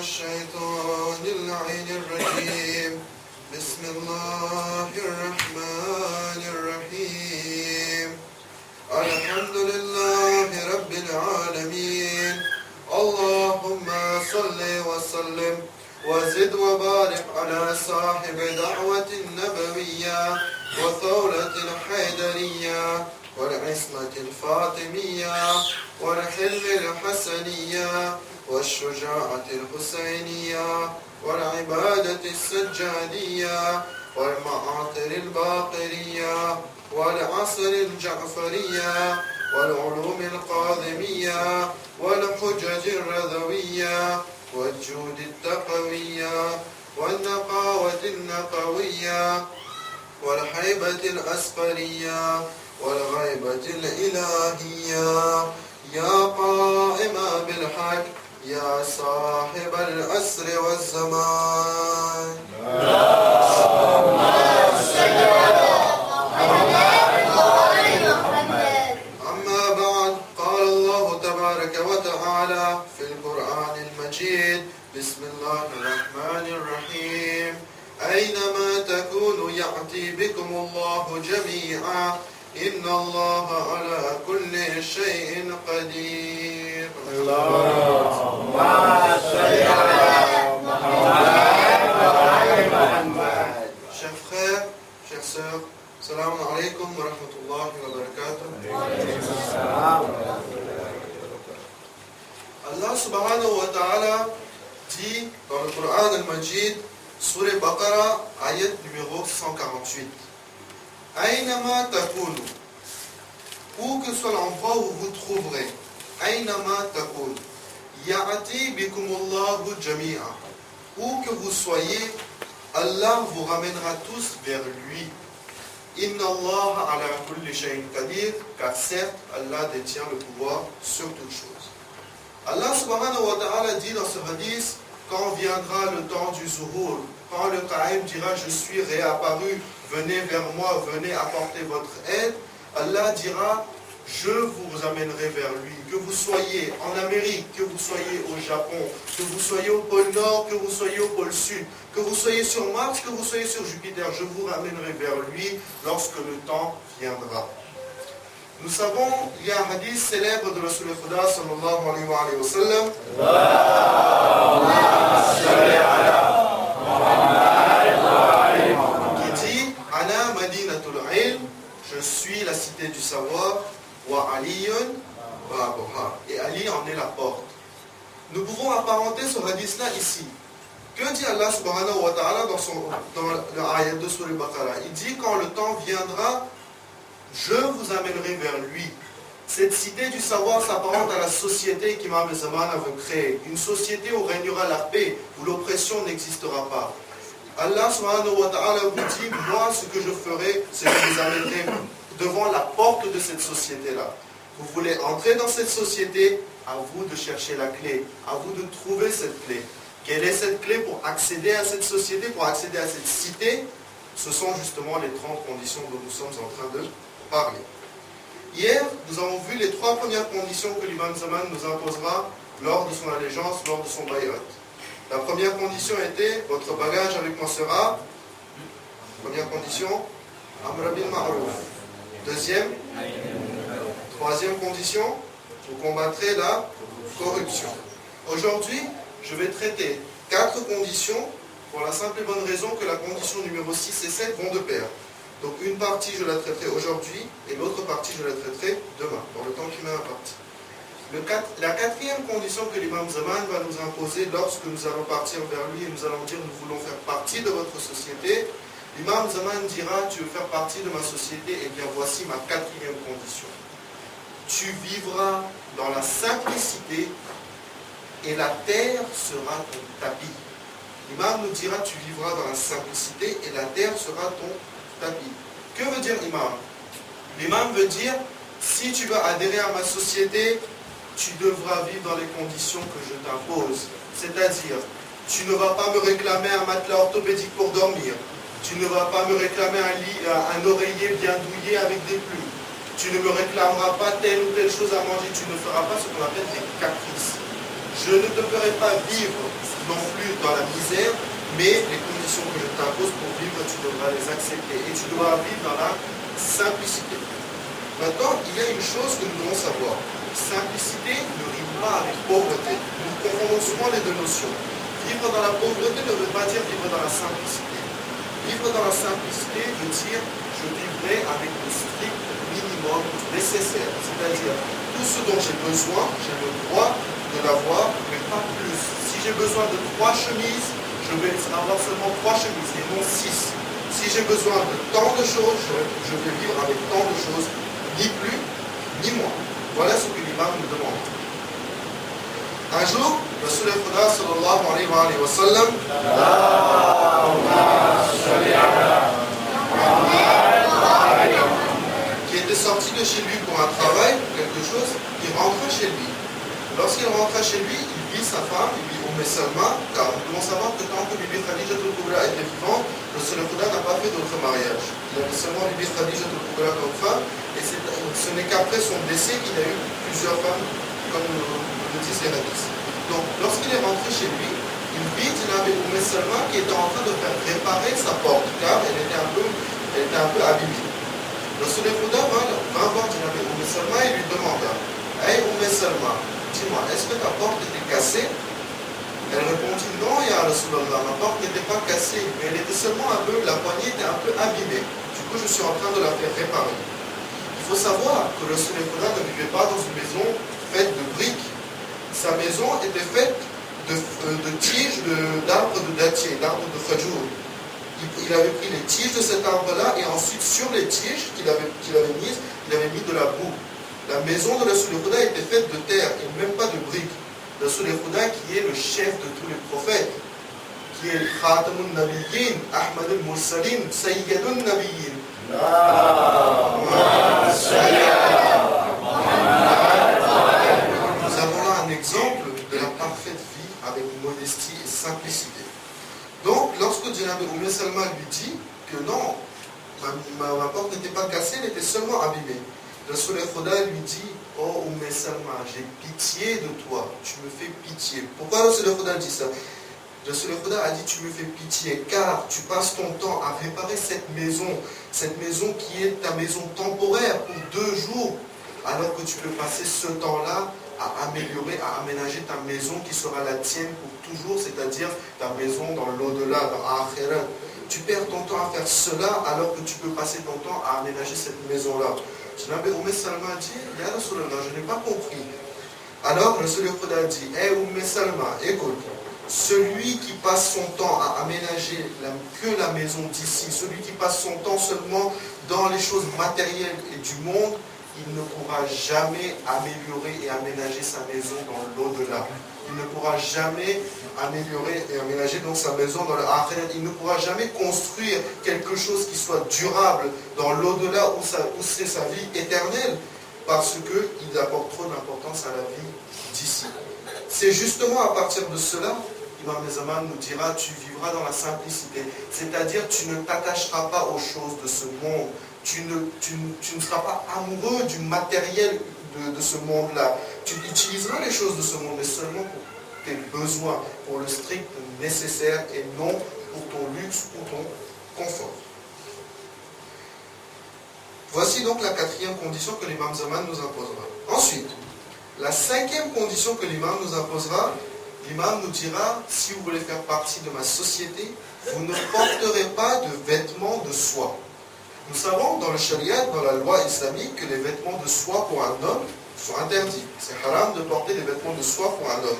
الشيطان اللعين الرجيم بسم الله الرحمن الرحيم الحمد لله رب العالمين اللهم صل وسلم وزد وبارك على صاحب دعوة النبوية وثورة الحيدرية والعصمة الفاطمية والحلم الحسنية والشجاعة الحسينية والعبادة السجادية والمعاطر الباقرية والعصر الجعفرية والعلوم القاذمية والحجج الرذوية والجود التقوية والنقاوة النقوية والحيبة الأسفرية والغيبة الإلهية يا قائم بالحق يا صاحب العصر والزمان أما بعد قال الله تبارك وتعالى في القرآن المجيد بسم الله الرحمن الرحيم أينما تكونوا يأتي بكم الله جميعا إن الله على كل شيء قدير اللهم صل على محمد. Chers frères, chères sœurs, salam alaikum wa rahmatullahi wa barakatuh. Allah subhanahu wa ta'ala dit dans le Coran al-Majid, Surah Baqarah, ayat numéro 148. Aynama takunu, où que soit l'endroit où vous trouverez, Aynama takunu, ya'ati bikumullahu jami'a, où que vous soyez, Allah vous ramènera tous vers lui. Inna Allah ala kulli shay'in qadir, car certes, Allah détient le pouvoir sur toutes choses. Allah subhanahu wa ta'ala dit dans ce hadith, quand viendra le temps du zuhur, quand le Qa'im dira je suis réapparu, venez vers moi, venez apporter votre aide, Allah dira je vous amènerai vers lui. Que vous soyez en Amérique, que vous soyez au Japon, que vous soyez au pôle Nord, que vous soyez au pôle Sud, que vous soyez sur Mars, que vous soyez sur Jupiter, je vous ramènerai vers lui lorsque le temps viendra. Nous savons, il y a un hadith célèbre de Rasulullah sallallahu alayhi wa sallam qui dit Ana madinatul ilm, je suis la cité du savoir, wa aliyun wa abuha, et Ali en est la porte. Nous pouvons apparenter ce hadith-là ici. Que dit Allah subhanahu wa ta'ala dans le ayat de Surah Baqarah? Il dit quand le temps viendra, je vous amènerai vers lui. Cette cité du savoir s'apparente à la société qu'Imam Zaman veut créer. Une société où régnera la paix, où l'oppression n'existera pas. Allah subhanahu wa ta'ala vous dit, moi ce que je ferai, c'est que je vous amènerai devant la porte de cette société-là. Vous voulez entrer dans cette société, à vous de chercher la clé, à vous de trouver cette clé. Quelle est cette clé pour accéder à cette société, pour accéder à cette cité? Ce sont justement les 30 conditions dont nous sommes en train de parler. Hier, nous avons vu les 3 premières conditions que l'Imam Zaman nous imposera lors de son allégeance, lors de son bay'at. La première condition était, votre bagage avec moi sera, première condition, Amr bil Ma'ruf. Deuxième, troisième condition, vous combattrez la corruption. Aujourd'hui, je vais traiter 4 conditions pour la simple et bonne raison que la condition numéro 6 et 7 vont de pair. Donc une partie je la traiterai aujourd'hui et l'autre partie je la traiterai demain, dans le temps qui m'est imparti. La quatrième condition que l'imam Zaman va nous imposer lorsque nous allons partir vers lui et nous allons dire nous voulons faire partie de votre société, l'imam Zaman dira tu veux faire partie de ma société, et bien voici ma quatrième condition. Tu vivras dans la simplicité et la terre sera ton tapis. L'imam nous dira tu vivras dans la simplicité et la terre sera ton tapis. Que veut dire imam? L'imam veut dire si tu veux adhérer à ma société, tu devras vivre dans les conditions que je t'impose. C'est-à-dire, tu ne vas pas me réclamer un matelas orthopédique pour dormir. Tu ne vas pas me réclamer un oreiller bien douillé avec des plumes. Tu ne me réclameras pas telle ou telle chose à manger. Tu ne feras pas ce qu'on appelle des caprices. Je ne te ferai pas vivre non plus dans la misère, mais les conditions que je t'impose pour vivre, tu devras les accepter. Et tu devras vivre dans la simplicité. Maintenant, il y a une chose que nous devons savoir. Simplicité ne rime pas avec pauvreté. Nous confondons souvent les deux notions. Vivre dans la pauvreté ne veut pas dire vivre dans la simplicité. Vivre dans la simplicité veut dire je vivrai avec le strict minimum nécessaire. C'est-à-dire tout ce dont j'ai besoin, j'ai le droit de l'avoir, mais pas plus. Si j'ai besoin de 3 chemises, je vais avoir seulement 3 chemises et non 6. Si j'ai besoin de tant de choses, je vais vivre avec tant de choses, ni plus, ni moins. Voilà ce que l'imam nous demande. Un jour, Rasul al-Khuda sallallahu alayhi wa sallam qui était sorti de chez lui pour un travail, pour quelque chose, il rentrait chez lui. Lorsqu'il rentrait chez lui, il vit sa femme, il vit Salma, car nous devons savoir que tant que Bibi Khadija al-Kubra était vivante, Rasul al-Khuda n'a pas fait d'autre mariage. Il avait seulement Bibi Khadija al-Kubra comme femme, et ce n'est qu'après son décès qu'il a eu plusieurs femmes, comme le disent les hadiths. Donc, lorsqu'il est rentré chez lui, il vit Jinabi Salma qui était en train de faire réparer sa porte, car elle était un peu abîmée. Rasul al-Khuda va voir Jinabi Salma et lui demande: Hey Salma, dis-moi, est-ce que ta porte était cassée? Elle répondit: non, ya Rasulallah, ma porte n'était pas cassée, mais elle était seulement la poignée était un peu abîmée. Du coup, je suis en train de la faire réparer. Il faut savoir que le Rasul ne vivait pas dans une maison faite de briques. Sa maison était faite de tiges d'arbres de dattier, d'arbres de khajour. Il avait pris les tiges de cet arbre-là et ensuite sur les tiges qu'il avait mises, il avait mis de la boue. La maison de Rasul était faite de terre et même pas de briques. Rasul al-Khuda qui est le chef de tous les prophètes, qui est Khatamun Nabiyyin, Ahmad al-Mursalin, Sayyidun Nabiyyin. Nous avons là un exemple de la parfaite vie avec modestie et simplicité. Donc, lorsque Jinabi Salma lui dit que non, ma porte n'était pas cassée, elle était seulement abîmée, Rasul al-Khuda lui dit: oh Salma, j'ai pitié de toi, tu me fais pitié. Pourquoi Rasul al-Khuda dit ça? Rasul al-Khuda a dit: tu me fais pitié car tu passes ton temps à réparer cette maison qui est ta maison temporaire pour 2 jours, alors que tu peux passer ce temps-là à améliorer, à aménager ta maison qui sera la tienne pour toujours, c'est-à-dire ta maison dans l'au-delà, dans Akhirat. Tu perds ton temps à faire cela alors que tu peux passer ton temps à aménager cette maison-là. Jinabi Salma dit: Ya Rasulallah, je n'ai pas compris. Alors Rasul al-Khuda dit: hey Salma, écoute, celui qui passe son temps à aménager que la maison d'ici, celui qui passe son temps seulement dans les choses matérielles et du monde, il ne pourra jamais améliorer et aménager sa maison dans l'au-delà. Il ne pourra jamais améliorer et aménager donc sa maison dans l'Akhirat. Il ne pourra jamais construire quelque chose qui soit durable dans l'au-delà où c'est sa vie éternelle, parce qu'il apporte trop d'importance à la vie d'ici. C'est justement à partir de cela, Imam Zaman nous dira: tu vivras dans la simplicité, c'est-à-dire tu ne t'attacheras pas aux choses de ce monde, tu ne seras pas amoureux du matériel de ce monde-là. Tu utiliseras les choses de ce monde, mais seulement pour tes besoins, pour le strict nécessaire et non pour ton luxe ou ton confort. Voici donc la 4e condition que l'imam Zaman nous imposera. Ensuite, la 5e condition que l'imam nous imposera, l'imam nous dira: si vous voulez faire partie de ma société, vous ne porterez pas de vêtements de soie. Nous savons dans le Sharia, dans la loi islamique, que les vêtements de soie pour un homme sont interdits. C'est haram de porter des vêtements de soie pour un homme.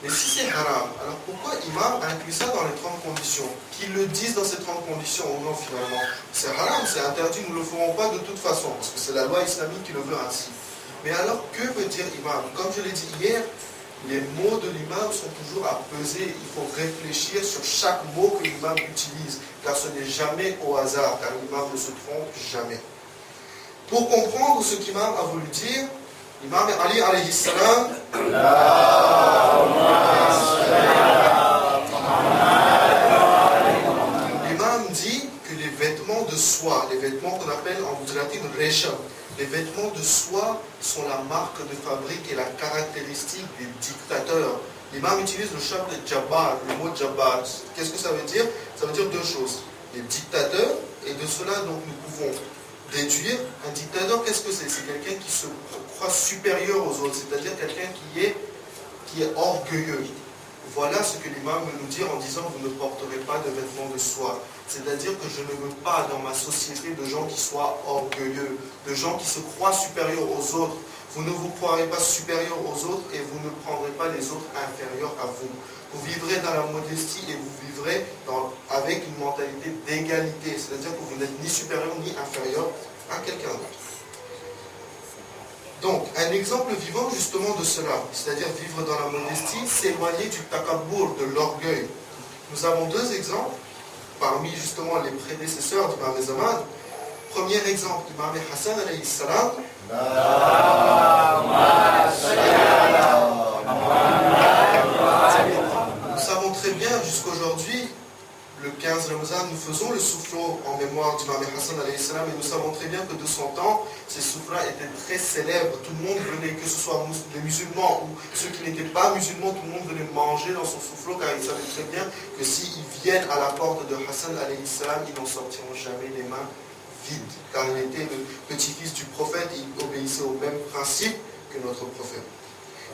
Mais si c'est haram, alors pourquoi Imam inclut ça dans les 30 conditions? Qu'ils le disent dans ces 30 conditions ou non finalement? C'est haram, c'est interdit, nous ne le ferons pas de toute façon, parce que c'est la loi islamique qui le veut ainsi. Mais alors, que veut dire Imam? Comme je l'ai dit hier, les mots de l'imam sont toujours à peser. Il faut réfléchir sur chaque mot que l'imam utilise, car ce n'est jamais au hasard, car l'imam ne se trompe jamais. Pour comprendre ce qu'imam a voulu dire, l'imam Ali alayhi salam l'imam dit que les vêtements de soie, les vêtements qu'on appelle en gujarati resham, les vêtements de soie sont la marque de fabrique et la caractéristique des dictateurs, L'imam utilise le terme de Jabbar, le mot Jabbar. Qu'est-ce que ça veut dire? Ça veut dire deux choses. Les dictateurs, et de cela donc nous pouvons déduire, un dictateur, qu'est-ce que c'est? C'est quelqu'un qui se croit supérieur aux autres, c'est-à-dire quelqu'un qui est orgueilleux. Voilà ce que l'imam veut nous dire en disant vous ne porterez pas de vêtements de soie. C'est-à-dire que je ne veux pas dans ma société de gens qui soient orgueilleux, de gens qui se croient supérieurs aux autres. Vous ne vous croirez pas supérieurs aux autres et vous ne prendrez pas les autres inférieurs à vous. Vous vivrez dans la modestie et vous vivrez avec une mentalité d'égalité. C'est-à-dire que vous n'êtes ni supérieur ni inférieur à quelqu'un d'autre. Donc, un exemple vivant justement de cela, c'est-à-dire vivre dans la modestie, s'éloigner du takabbour, de l'orgueil. Nous avons deux exemples, parmi justement les prédécesseurs d'Imam Zaman. Premier exemple, Imam Hassan alayhi salam. Nous savons très bien jusqu'aujourd'hui, le 15 Ramazan, nous faisons le soufflot en mémoire d'Imam Hassan alayhi salam et nous savons très bien que de son temps, ces soufflats étaient très célèbres. Tout le monde venait, que ce soit les musulmans ou ceux qui n'étaient pas musulmans, tout le monde venait manger dans son soufflot car ils savaient très bien que s'ils viennent à la porte de Hassan alayhi salam, ils n'en sortiront jamais les mains vides. Car il était le petit-fils du prophète et il obéissait au même principe que notre prophète.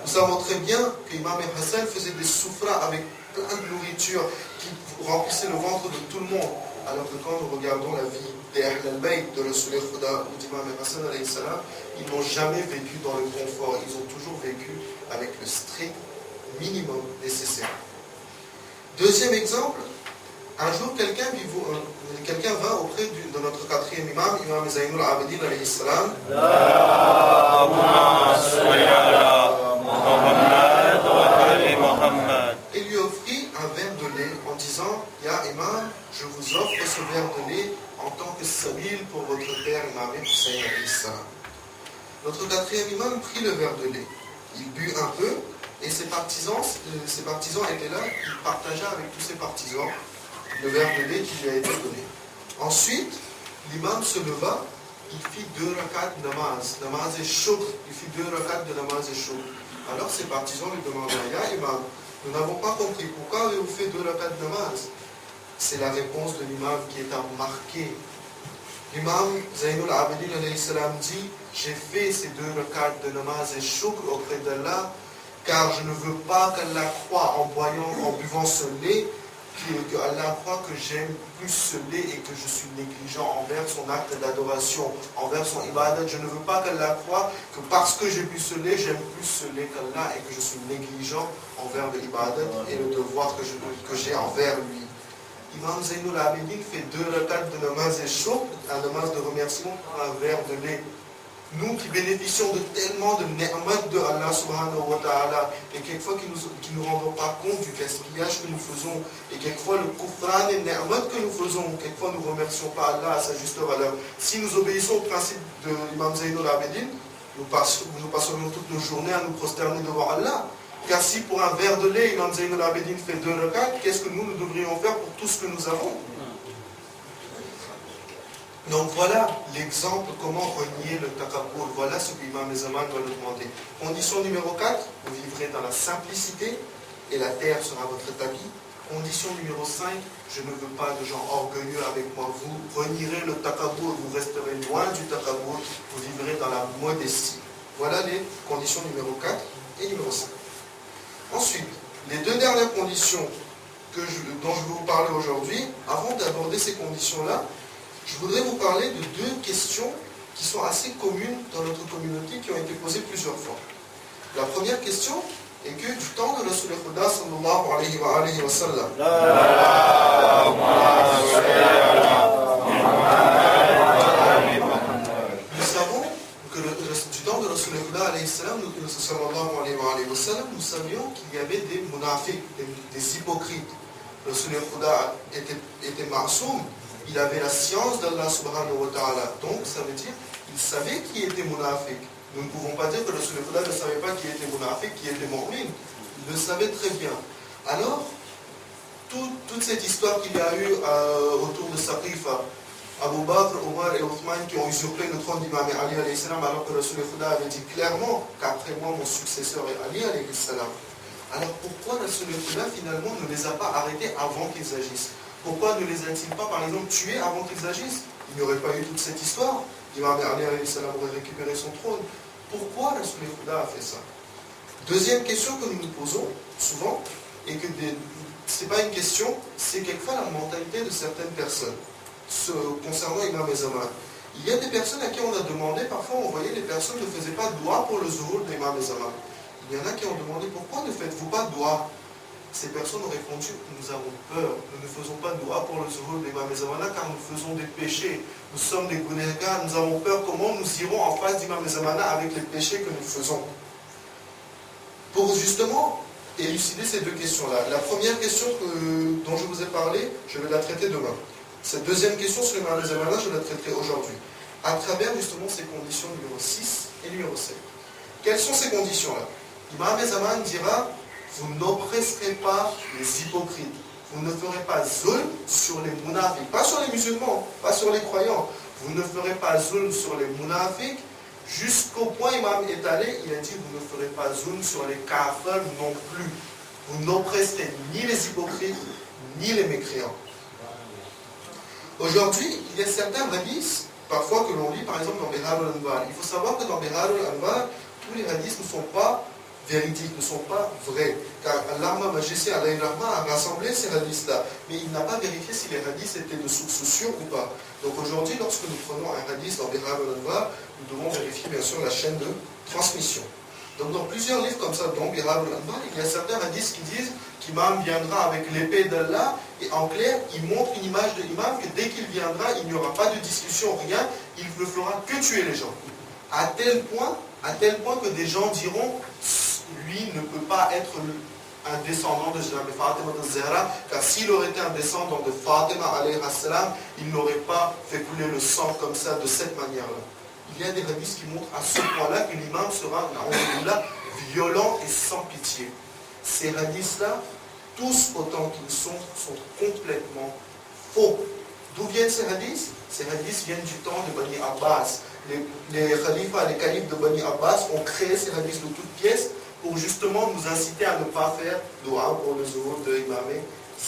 Nous savons très bien qu'Imam Hassan faisait des soufflats avec plein de nourriture qui remplissait le ventre de tout le monde. Alors que quand nous regardons la vie des Ahl al-Bayt, de Rasul al-Khuda ou d'Imam Hassan alayhi salam, ils n'ont jamais vécu dans le confort. Ils ont toujours vécu avec le strict minimum nécessaire. Deuxième exemple, un jour quelqu'un vint auprès de notre quatrième imam, Imam Zainul Abidin alayhi salam. Et lui offrit un verre de lait en disant, Ya Imam, je vous offre ce verre de lait en tant que sabil pour votre père Imam Hussein alayhi salam. Notre quatrième imam prit le verre de lait. Il but un peu et ses partisans étaient là, il partagea avec tous ses partisans le verre de lait qui lui a été donné. Ensuite, l'imam se leva, il fit 2 rakats de namaz et shukr, il fit 2 rakats de namaz et shukr. Alors ses partisans lui demandèrent, Ya Imam, nous n'avons pas compris, pourquoi avez-vous fait 2 rakats de namaz? C'est la réponse de l'imam qui est à marquer. L'imam Zainul Abidin alayhi salam dit, j'ai fait ces 2 rakats de namaz et shukr auprès d'Allah, car je ne veux pas qu'Allah croie en buvant ce lait, que Allah croit que j'aime plus ce lait et que je suis négligent envers son acte d'adoration, envers son ibadat. Je ne veux pas qu'Allah croie que parce que j'ai bu ce lait, j'aime plus ce lait qu'Allah et que je suis négligent envers l'ibadat et le devoir que j'ai envers lui. Imam Zainul Abidin fait 2 rakats de namaz et shukr, un namaz de remerciement pour un verre de lait. Nous qui bénéficions de tellement de ni'mat de Allah subhanahu wa ta'ala et quelquefois qui ne nous rendons pas compte du gaspillage que nous faisons et quelquefois le kufran et ni'mat que nous faisons, quelquefois nous ne remercions pas Allah à sa juste valeur. Si nous obéissons au principe de l'imam Zainul Abidin, nous passerions toutes nos journées à nous prosterner devant Allah. Car si pour un verre de lait, l'imam Zainul Abidin fait 2 rakats, qu'est-ce que nous devrions faire pour tout ce que nous avons? Donc voilà l'exemple, comment renier le takabbour. Voilà ce que l'imam Zaman doit nous demander. Condition numéro 4, vous vivrez dans la simplicité et la terre sera votre tapis. Condition numéro 5, je ne veux pas de gens orgueilleux avec moi. Vous renierez le takabbour, vous resterez loin du takabbour, vous vivrez dans la modestie. Voilà les conditions numéro 4 et numéro 5. Ensuite, les 2 dernières conditions dont je vais vous parler aujourd'hui, avant d'aborder ces conditions-là, je voudrais vous parler de 2 questions qui sont assez communes dans notre communauté, qui ont été posées plusieurs fois. La première question est que du temps de Rasul al-Khuda sallallahu alayhi wa sallam, nous savons que du temps de Rasul al-Khuda sallallahu alayhi wa sallam, nous savions qu'il y avait des munafiq, des hypocrites. Rasul al-Khuda était ma'soum. Il avait la science d'Allah subhanahu wa ta'ala. Donc, ça veut dire qu'il savait qui était munafiq. Nous ne pouvons pas dire que le Rasulullah ne savait pas qui était munafiq, qui était mu'min. Il le savait très bien. Alors, toute cette histoire qu'il y a eu autour de Saqifa, Abu Bakr, Omar et Othman qui ont usurpé le trône d'Imam Ali alayhi salam, alors que le Rasulullah avait dit clairement qu'après moi, mon successeur est Ali alayhi salam. Alors pourquoi Rasul al-Huda finalement ne les a pas arrêtés avant qu'ils agissent? Pourquoi ne les a-t-il pas par exemple tués avant qu'ils agissent? Il n'y aurait pas eu toute cette histoire. Imam Ali alayhi salam aurait récupéré son trône. Pourquoi Rasul al-Huda a fait ça? Deuxième question que nous nous posons souvent, et que ce n'est pas une question, c'est quelquefois la mentalité de certaines personnes concernant Imam Zaman. Il y a des personnes à qui on a demandé, parfois on voyait les personnes ne faisaient pas doigt pour le zuhur d'Imam Zaman. Il y en a qui ont demandé pourquoi ne faites-vous pas doigt? Ces personnes ont répondu, nous avons peur, nous ne faisons pas doigt pour le zuhur d'Imam Zaman car nous faisons des péchés, nous sommes des gunehgar, nous avons peur, comment nous irons en face d'Imam Zaman avec les péchés que nous faisons? Pour justement élucider ces deux questions-là, la première question dont je vous ai parlé, je vais la traiter demain. Cette deuxième question sur Imam Zaman, je la traiterai aujourd'hui, à travers justement ces conditions numéro 6 et numéro 7. Quelles sont ces conditions-là? Imam Zaman dira, vous n'oppresserez pas les hypocrites, vous ne ferez pas zulm sur les munafiques, pas sur les musulmans, pas sur les croyants, vous ne ferez pas zulm sur les munafiques, jusqu'au point Imam est allé, il a dit, vous ne ferez pas zulm sur les kafirs non plus, vous n'oppresserez ni les hypocrites, ni les mécréants. Aujourd'hui, il y a certains hadiths, parfois que l'on lit, par exemple dans Bihar al-Anwar. Il faut savoir que dans Bihar al-Anwar, tous les hadiths ne sont pas véridiques, ne sont pas vrais. Car Allama Majesi alayhi rahma a rassemblé ces hadiths-là. Mais il n'a pas vérifié si les hadiths étaient de source sûre ou pas. Donc aujourd'hui, lorsque nous prenons un hadith dans Bihar al-Anwar, nous devons vérifier bien sûr la chaîne de transmission. Donc dans plusieurs livres comme ça, dont Bihar al-Anwar, il y a certains hadiths qui disent qu'Imam viendra avec l'épée d'Allah, et en clair, il montre une image de l'imam que dès qu'il viendra, il n'y aura pas de discussion, rien, il ne fera que tuer les gens. À tel point que des gens diront, lui ne peut pas être un descendant de Fatima de Zahra, car s'il aurait été un descendant de Fatima alayhi salam, il n'aurait pas fait couler le sang comme ça, de cette manière-là. Il y a des hadiths qui montrent à ce point-là que l'imam sera violent et sans pitié. Ces hadiths-là, tous autant qu'ils sont complètement faux. D'où viennent ces hadiths? Ces hadiths viennent du temps de Bani Abbas. Les khalifas, les califes de Bani Abbas ont créé ces hadiths de toutes pièces pour justement nous inciter à ne pas faire dua pour le zuhur de Imam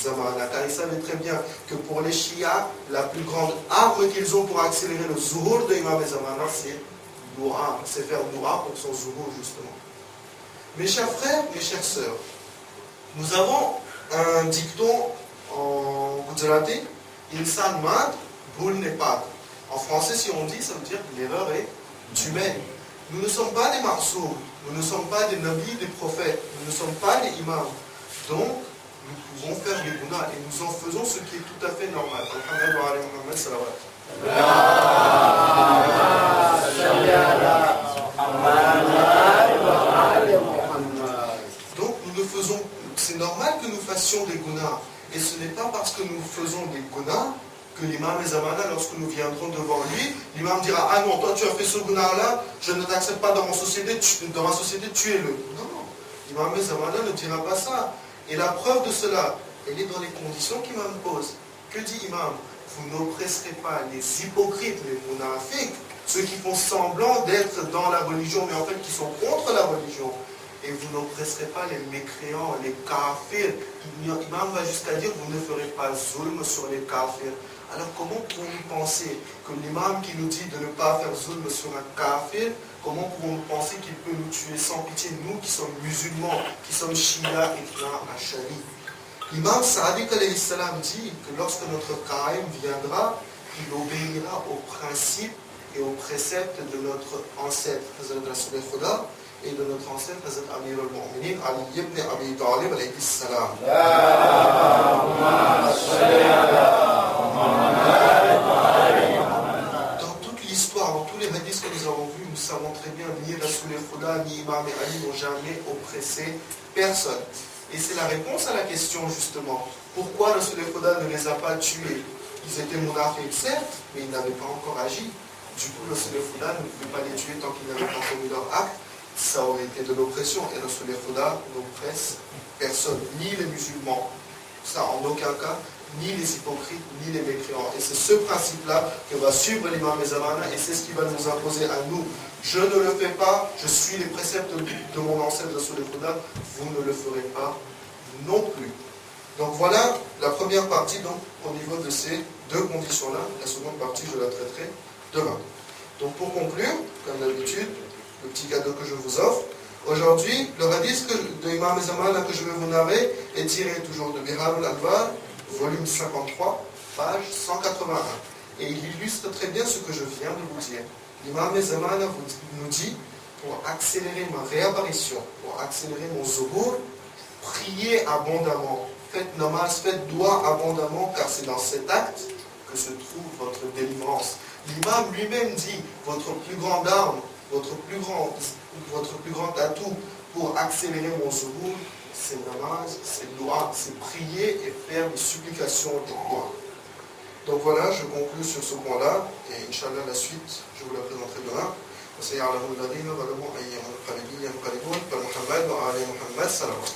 Zamana. Car ils savaient très bien que pour les chiites, la plus grande arme qu'ils ont pour accélérer le zuhur de Imam Zamana, c'est dua, c'est faire dua pour son zuhur justement. Mes chers frères, mes chères sœurs, nous avons un dicton en Gujarati, Insan mat, bhul ne pat. En français, si on dit, ça veut dire que l'erreur est humaine. Nous ne sommes pas des marsoum, nous ne sommes pas des nabis, des prophètes, nous ne sommes pas des imams. Donc, nous pouvons faire des gunas et nous en faisons ce qui est tout à fait normal. Donc, nous ne faisons, c'est normal que nous fassions des gunas. Et ce n'est pas parce que nous faisons des gunas que l'imam Zamana, lorsque nous viendrons devant lui, l'imam dira, ah non, toi tu as fait ce guna-là, je ne t'accepte pas dans ma société, tuez-le. Non, l'imam Zamana ne dira pas ça. Et la preuve de cela, elle est dans les conditions qu'imam pose. Que dit imam? Vous n'oppresserez pas les hypocrites, les munafiques, ceux qui font semblant d'être dans la religion, mais en fait qui sont contre la religion. Et vous n'oppresserez pas les mécréants, les kafirs. Imam va jusqu'à dire, vous ne ferez pas zulm sur les kafirs. Alors comment pouvons-nous penser que l'imam qui nous dit de ne pas faire zulm sur un kafir, comment pouvons-nous penser qu'il peut nous tuer sans pitié, nous qui sommes musulmans, qui sommes shia et qui sommes ashari? L'imam Sadiq alayhi salam dit que lorsque notre Qaim viendra, il obéira aux principes et aux préceptes de notre ancêtre, Hazrat Rasul al-Khuda, et de notre ancêtre, Hazrat Amir al-Mu'minin, Ali ibn Abi Talib alayhi salam. Dans toute l'histoire, dans tous les hadiths que nous avons vus, nous savons très bien, ni Rasul al-Khuda, ni Imam et Ali n'ont jamais oppressé personne. Et c'est la réponse à la question justement. Pourquoi Rasul al-Khuda ne les a pas tués? Ils étaient munafiques, certes, mais ils n'avaient pas encore agi. Du coup, Rasul al-Khuda ne pouvait pas les tuer tant qu'ils n'avaient pas commis leur acte. Ça aurait été de l'oppression. Et Rasul al-Khuda n'oppresse personne, ni les musulmans. Ça, en aucun cas, ni les hypocrites, ni les mécréants. Et c'est ce principe-là que va suivre l'imam Zamana et c'est ce qui va nous imposer à nous. Je ne le fais pas, je suis les préceptes de mon ancêtre sur les Khuda, vous ne le ferez pas non plus. Donc voilà la première partie donc, au niveau de ces deux conditions-là. La seconde partie, je la traiterai demain. Donc pour conclure, comme d'habitude, le petit cadeau que je vous offre, aujourd'hui, le hadith de Imam Zamana que je vais vous narrer est tiré toujours de Bihar al-Anwar, volume 53, page 181. Et il illustre très bien ce que je viens de vous dire. L'imam Zamana nous dit, pour accélérer ma réapparition, pour accélérer mon zuhur, priez abondamment, faites namaz, faites dua abondamment, car c'est dans cet acte que se trouve votre délivrance. L'imam lui-même dit, votre plus grande arme, votre plus grand atout pour accélérer mon zuhur, c'est namaz, c'est dua, c'est prier et faire des supplications de dua. Donc voilà, je conclue sur ce point-là, et Inch'Allah la suite, je vous la présenterai demain. وسيعلم الذين ظلموا أي منقلب ينقلبون فمحمد وآل محمد صلوات